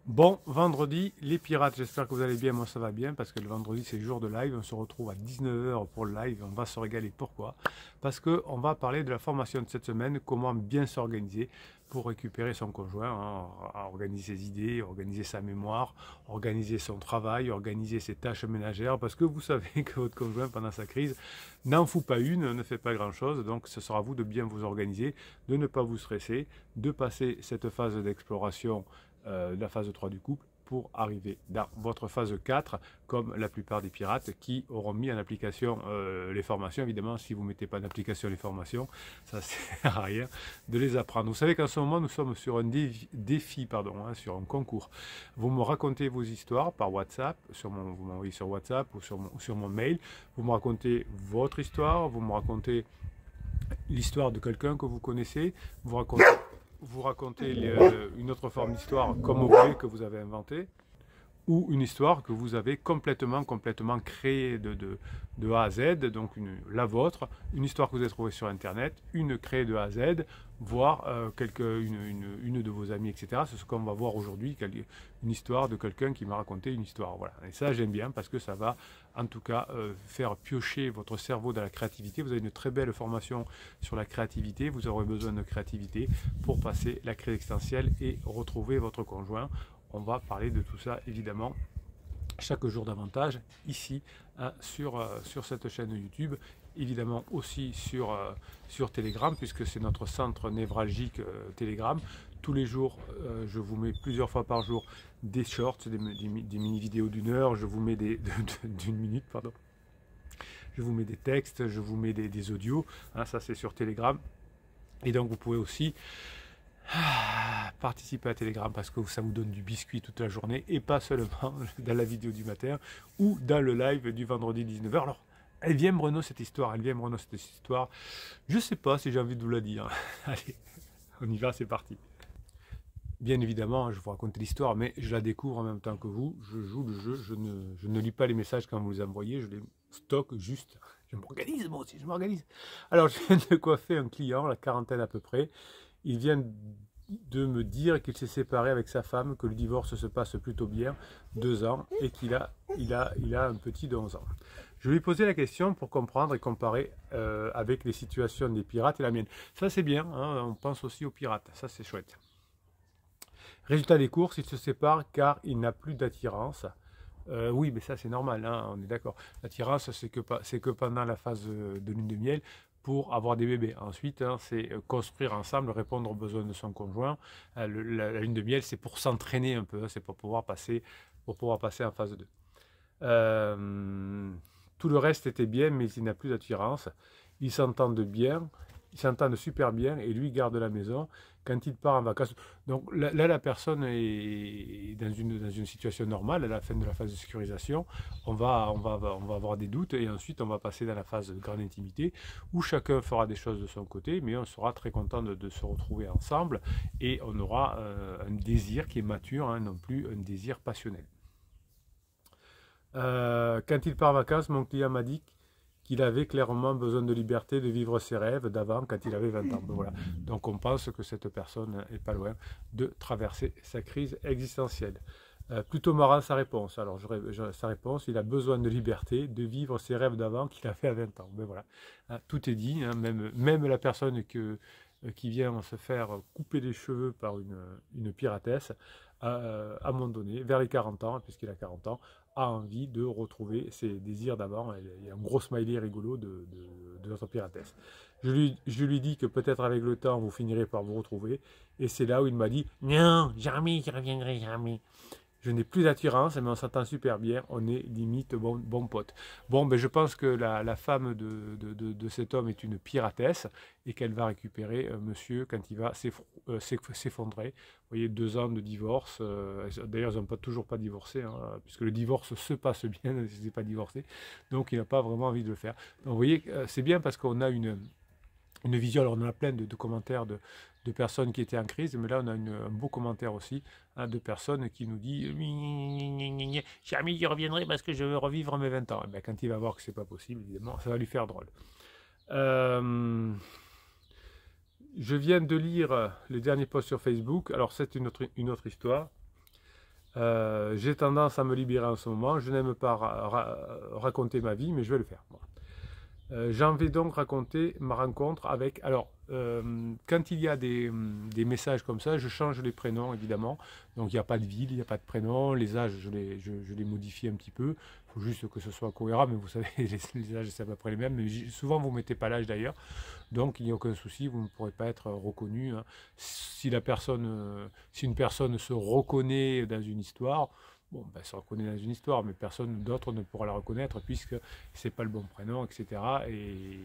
Bon, vendredi, les pirates, j'espère que vous allez bien, moi ça va bien, parce que le vendredi c'est le jour de live, on se retrouve à 19 h pour le live, on va se régaler. Pourquoi? Parce qu'on va parler de la formation de cette semaine, comment bien s'organiser pour récupérer son conjoint, hein, organiser ses idées, organiser sa mémoire, organiser son travail, organiser ses tâches ménagères, parce que vous savez que votre conjoint pendant sa crise n'en fout pas une, ne fait pas grand-chose, donc ce sera à vous de bien vous organiser, de ne pas vous stresser, de passer cette phase d'exploration de la phase 3 du couple pour arriver dans votre phase 4, comme la plupart des pirates qui auront mis en application les formations. Évidemment, si vous ne mettez pas en application les formations, ça ne sert à rien de les apprendre. Vous savez qu'en ce moment, nous sommes sur un défi, pardon, hein, sur un concours. Vous me racontez vos histoires par WhatsApp, vous m'envoyez sur WhatsApp ou sur mon mail. Vous me racontez votre histoire, vous me racontez l'histoire de quelqu'un que vous connaissez, vous racontez une autre forme d'histoire comme vous voulez que vous avez inventée, ou une histoire que vous avez complètement créée de A à Z, donc la vôtre, une histoire que vous avez trouvée sur Internet, une créée de A à Z, voire une de vos amies, etc. C'est ce qu'on va voir aujourd'hui, une histoire de quelqu'un qui m'a raconté une histoire. Voilà. Et ça, j'aime bien parce que ça va, en tout cas, faire piocher votre cerveau dans la créativité. Vous avez une très belle formation sur la créativité. Vous aurez besoin de créativité pour passer la crise existentielle et retrouver votre conjoint. On va parler de tout ça évidemment chaque jour davantage ici hein, sur cette chaîne YouTube, évidemment aussi sur Telegram puisque c'est notre centre névralgique Telegram. Tous les jours, je vous mets plusieurs fois par jour des shorts, des mini vidéos d'une heure, je vous mets d'une minute, pardon. Je vous mets des textes, je vous mets des audios, hein, ça c'est sur Telegram. Et donc vous pouvez aussi participer à Telegram parce que ça vous donne du biscuit toute la journée et pas seulement dans la vidéo du matin ou dans le live du vendredi 19 h. Alors, elle vient me Renault cette histoire, Je sais pas si j'ai envie de vous la dire. Allez, on y va, c'est parti. Bien évidemment, je vous raconte l'histoire, mais je la découvre en même temps que vous. Je joue le jeu, je ne lis pas les messages quand vous les envoyez, je les stocke juste. Je m'organise, moi aussi, je m'organise. Alors, je viens de coiffer un client, la quarantaine à peu près. Il vient de me dire qu'il s'est séparé avec sa femme, que le divorce se passe plutôt bien, 2 ans, et qu'il a un petit de 11 ans. Je lui ai posé la question pour comprendre et comparer avec les situations des pirates et la mienne. Ça c'est bien, hein, on pense aussi aux pirates, ça c'est chouette. Résultat des courses, il se sépare car il n'a plus d'attirance. Oui, mais ça c'est normal, hein, on est d'accord. L'attirance, c'est que pendant la phase de lune de miel pour avoir des bébés. Ensuite, hein, c'est construire ensemble, répondre aux besoins de son conjoint. La lune de miel, c'est pour s'entraîner un peu, hein, c'est pour pouvoir passer en phase 2. Tout le reste était bien, mais il n'a plus d'attirance. Ils s'entendent bien, ils s'entendent super bien, et lui garde la maison. Quand il part en vacances, donc là la personne est dans une situation normale, à la fin de la phase de sécurisation, on va avoir des doutes, et ensuite on va passer dans la phase de grande intimité, où chacun fera des choses de son côté, mais on sera très content de se retrouver ensemble, et on aura un désir qui est mature, hein, non plus un désir passionnel. Quand il part en vacances, mon client m'a dit qu'il avait clairement besoin de liberté, de vivre ses rêves d'avant quand il avait 20 ans. Ben voilà. Donc on pense que cette personne n'est pas loin de traverser sa crise existentielle. Plutôt marrant sa réponse. Alors sa réponse, il a besoin de liberté, de vivre ses rêves d'avant qu'il a fait à 20 ans. Ben voilà. Tout est dit, hein, même la personne qui vient se faire couper les cheveux par une piratesse, à un moment donné, vers les 40 ans, puisqu'il a 40 ans, a envie de retrouver ses désirs d'avant. Il y a un gros smiley rigolo de notre piratesse. Je lui dis que peut-être avec le temps, vous finirez par vous retrouver. Et c'est là où il m'a dit « Non, jamais, je reviendrai jamais ». Je n'ai plus d'attirance, mais on s'entend super bien, on est limite bon pote. Bon, ben je pense que la femme de cet homme est une piratesse et qu'elle va récupérer monsieur quand il va s'effondrer. Vous voyez, 2 ans de divorce, d'ailleurs ils n'ont toujours pas divorcé, hein, puisque le divorce se passe bien, ils n'ont pas divorcé, donc il n'a pas vraiment envie de le faire. Donc vous voyez, c'est bien parce qu'on a une vision, alors on a plein de commentaires de personnes qui étaient en crise, mais là on a un beau commentaire aussi hein, de personnes qui nous disent « Jamais j'y reviendrai parce que je veux revivre mes 20 ans ». Et bien, quand il va voir que c'est pas possible, évidemment, ça va lui faire drôle. Je viens de lire le dernier post sur Facebook, alors c'est une autre histoire. J'ai tendance à me libérer en ce moment. Je n'aime pas raconter ma vie, mais je vais le faire. Voilà. J'en vais donc raconter ma rencontre avec... Alors, quand il y a des messages comme ça, je change les prénoms, évidemment. Donc, il n'y a pas de ville, il n'y a pas de prénom. Les âges, je les modifie un petit peu. Il faut juste que ce soit cohérent, mais vous savez, les âges, c'est à peu près les mêmes. Mais souvent, vous ne mettez pas l'âge d'ailleurs. Donc, il n'y a aucun souci, vous ne pourrez pas être reconnu. Hein. Si une personne se reconnaît dans une histoire... Bon, ben, ça reconnaît dans une histoire, mais personne d'autre ne pourra la reconnaître puisque c'est pas le bon prénom, etc. Et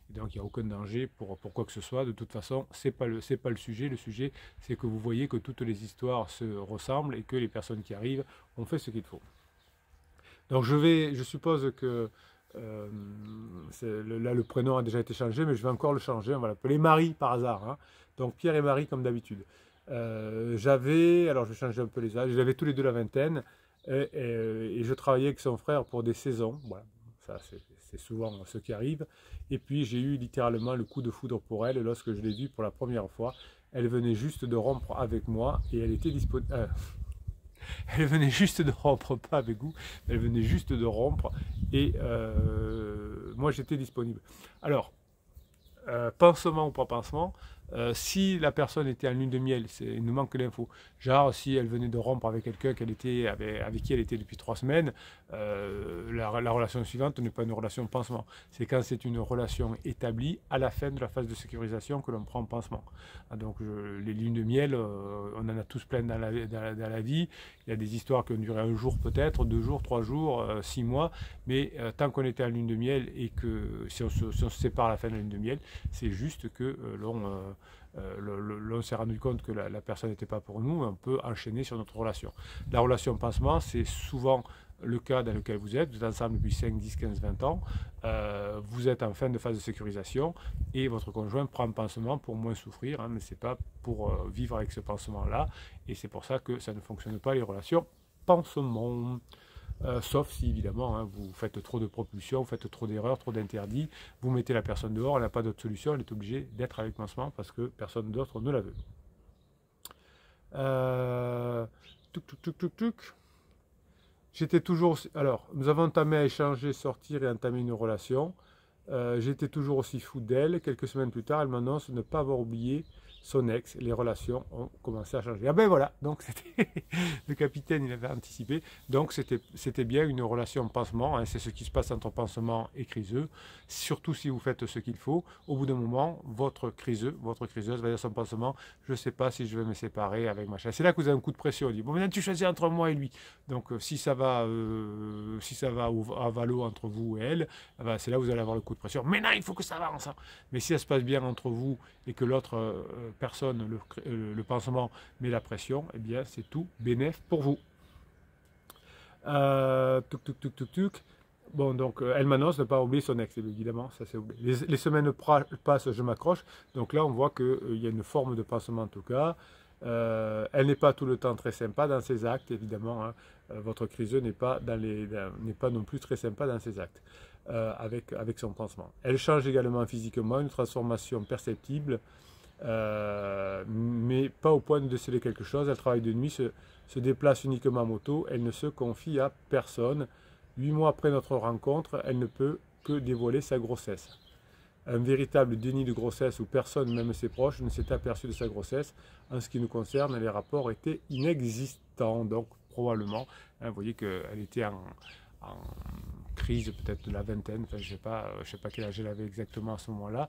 donc il n'y a aucun danger pour quoi que ce soit. De toute façon, c'est pas le sujet. Le sujet, c'est que vous voyez que toutes les histoires se ressemblent et que les personnes qui arrivent ont fait ce qu'il faut. Donc je suppose que là le prénom a déjà été changé, mais je vais encore le changer. On va l'appeler Marie par hasard. Hein. Donc Pierre et Marie comme d'habitude. Alors je vais changer un peu les âges, j'avais tous les deux la vingtaine et je travaillais avec son frère pour des saisons, voilà, ça c'est souvent ce qui arrive. Et puis j'ai eu littéralement le coup de foudre pour elle lorsque je l'ai vue pour la première fois. Elle venait juste de rompre avec moi et elle était disponible. Elle venait juste de rompre, pas avec vous, elle venait juste de rompre et moi j'étais disponible. Alors, pansement ou pas pansement, si la personne était en lune de miel, il nous manque l'info. Genre, si elle venait de rompre avec quelqu'un avec qui elle était depuis 3 semaines, la relation suivante n'est pas une relation pansement. C'est quand c'est une relation établie à la fin de la phase de sécurisation que l'on prend pansement. Donc, les lunes de miel, on en a tous plein dans la vie. Il y a des histoires qui ont duré 1 jour peut-être, 2 jours, 3 jours, 6 mois. Mais tant qu'on était en lune de miel et que si on se sépare à la fin de la lune de miel, c'est juste que l'on s'est rendu compte que la personne n'était pas pour nous, on peut enchaîner sur notre relation. La relation pansement, c'est souvent le cas dans lequel vous êtes ensemble depuis 5, 10, 15, 20 ans, vous êtes en fin de phase de sécurisation et votre conjoint prend un pansement pour moins souffrir, hein, mais ce n'est pas pour vivre avec ce pansement-là, et c'est pour ça que ça ne fonctionne pas les relations pansement. Sauf si évidemment hein, vous faites trop de propulsion, vous faites trop d'erreurs, trop d'interdits, vous mettez la personne dehors, elle n'a pas d'autre solution, elle est obligée d'être avec pansement parce que personne d'autre ne la veut. J'étais toujours... Alors, nous avons entamé à échanger, sortir et entamer une relation. J'étais toujours aussi fou d'elle. Quelques semaines plus tard, elle m'annonce ne pas avoir oublié son ex. Les relations ont commencé à changer. Ah ben voilà, donc c'était le capitaine, il avait anticipé. Donc c'était bien une relation pansement. Hein, c'est ce qui se passe entre pansement et criseux. Surtout si vous faites ce qu'il faut. Au bout d'un moment, votre criseuse va dire son pansement, je ne sais pas si je vais me séparer avec machin. C'est là que vous avez un coup de pression. On dit, bon maintenant tu choisis entre moi et lui. Donc si ça va à valo entre vous et elle, ben, c'est là que vous allez avoir le coup de pression. Mais non, il faut que ça avance. Hein. Mais si ça se passe bien entre vous et que l'autre personne, le pansement, met la pression, eh bien c'est tout bénéf pour vous. Bon, donc elle m'annonce de ne pas oublier son ex, évidemment, ça c'est oublié. Les semaines passent, je m'accroche, donc là on voit qu'il y a une forme de pansement en tout cas. Elle n'est pas tout le temps très sympa dans ses actes, évidemment. Hein. Votre criseux n'est pas non plus très sympa dans ses actes avec son pansement. Elle change également physiquement, une transformation perceptible, mais pas au point de déceler quelque chose. Elle travaille de nuit, se déplace uniquement en moto, elle ne se confie à personne. 8 mois après notre rencontre, elle ne peut que dévoiler sa grossesse. Un véritable déni de grossesse où personne, même ses proches, ne s'est aperçu de sa grossesse. En ce qui nous concerne, les rapports étaient inexistants. Donc, probablement, hein, vous voyez qu'elle était en crise peut-être de la vingtaine, enfin, je ne sais pas quel âge elle avait exactement à ce moment-là.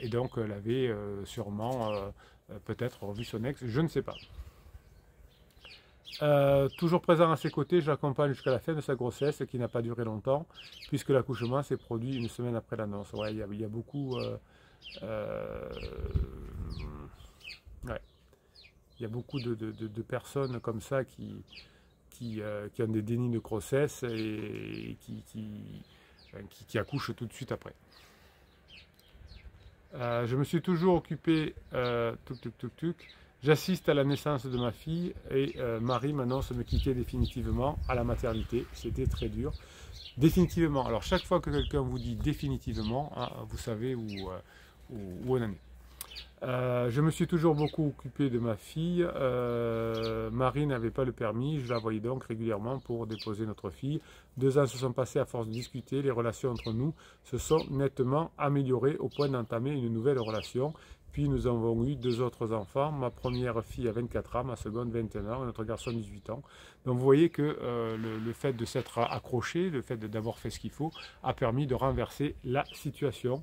Et donc, elle avait sûrement peut-être revu son ex, je ne sais pas. Toujours présent à ses côtés, je l'accompagne jusqu'à la fin de sa grossesse qui n'a pas duré longtemps puisque l'accouchement s'est produit 1 semaine après l'annonce. Ouais, il y a beaucoup il y a beaucoup de personnes comme ça qui ont des dénis de grossesse et qui accouchent tout de suite après. Je me suis toujours occupé J'assiste à la naissance de ma fille et Marie m'annonce me quitter définitivement à la maternité. C'était très dur. Définitivement. Alors chaque fois que quelqu'un vous dit définitivement, hein, vous savez où on en est. Je me suis toujours beaucoup occupé de ma fille. Marie n'avait pas le permis, je la voyais donc régulièrement pour déposer notre fille. 2 ans se sont passés à force de discuter, les relations entre nous se sont nettement améliorées au point d'entamer une nouvelle relation. Puis nous avons eu 2 autres enfants, ma première fille a 24 ans, ma seconde 21 ans, et notre garçon 18 ans. Donc vous voyez que le fait de s'être accroché, le fait d'avoir fait ce qu'il faut, a permis de renverser la situation.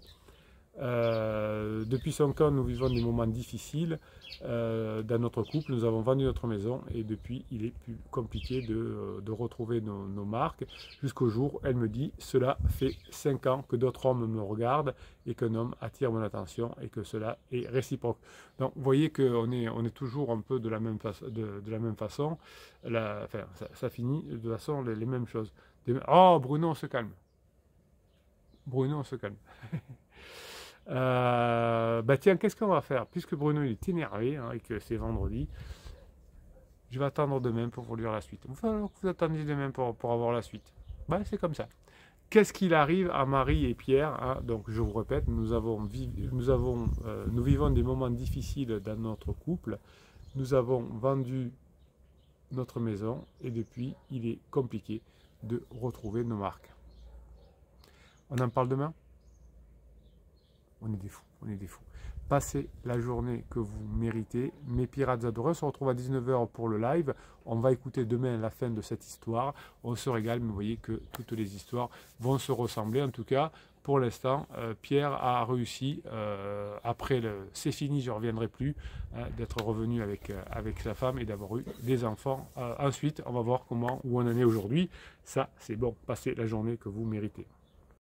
Depuis 5 ans, nous vivons des moments difficiles dans notre couple. Nous avons vendu notre maison et depuis, il est plus compliqué de retrouver nos marques. Jusqu'au jour où elle me dit: cela fait 5 ans que d'autres hommes me regardent et qu'un homme attire mon attention et que cela est réciproque. Donc, vous voyez qu'on est toujours un peu de la même façon. Enfin, ça finit de toute façon les mêmes choses. Oh, Bruno, on se calme. Bruno, on se calme. Bah tiens, qu'est-ce qu'on va faire? Puisque Bruno il est énervé hein, et que c'est vendredi, je vais attendre demain pour vous lire la suite. Il va falloir que vous attendiez demain pour avoir la suite. Bah, c'est comme ça. Qu'est-ce qu'il arrive à Marie et Pierre hein? Donc je vous répète, nous vivons des moments difficiles dans notre couple. Nous avons vendu notre maison et depuis, il est compliqué de retrouver nos marques. On en parle demain? On est des fous, on est des fous. Passez la journée que vous méritez. Mes pirates adorés, on se retrouve à 19 h pour le live. On va écouter demain la fin de cette histoire. On se régale, mais vous voyez que toutes les histoires vont se ressembler. En tout cas, pour l'instant, Pierre a réussi, après c'est fini, je ne reviendrai plus, hein, d'être revenu avec sa femme et d'avoir eu des enfants. Ensuite, on va voir où on en est aujourd'hui. Ça, c'est bon, passez la journée que vous méritez.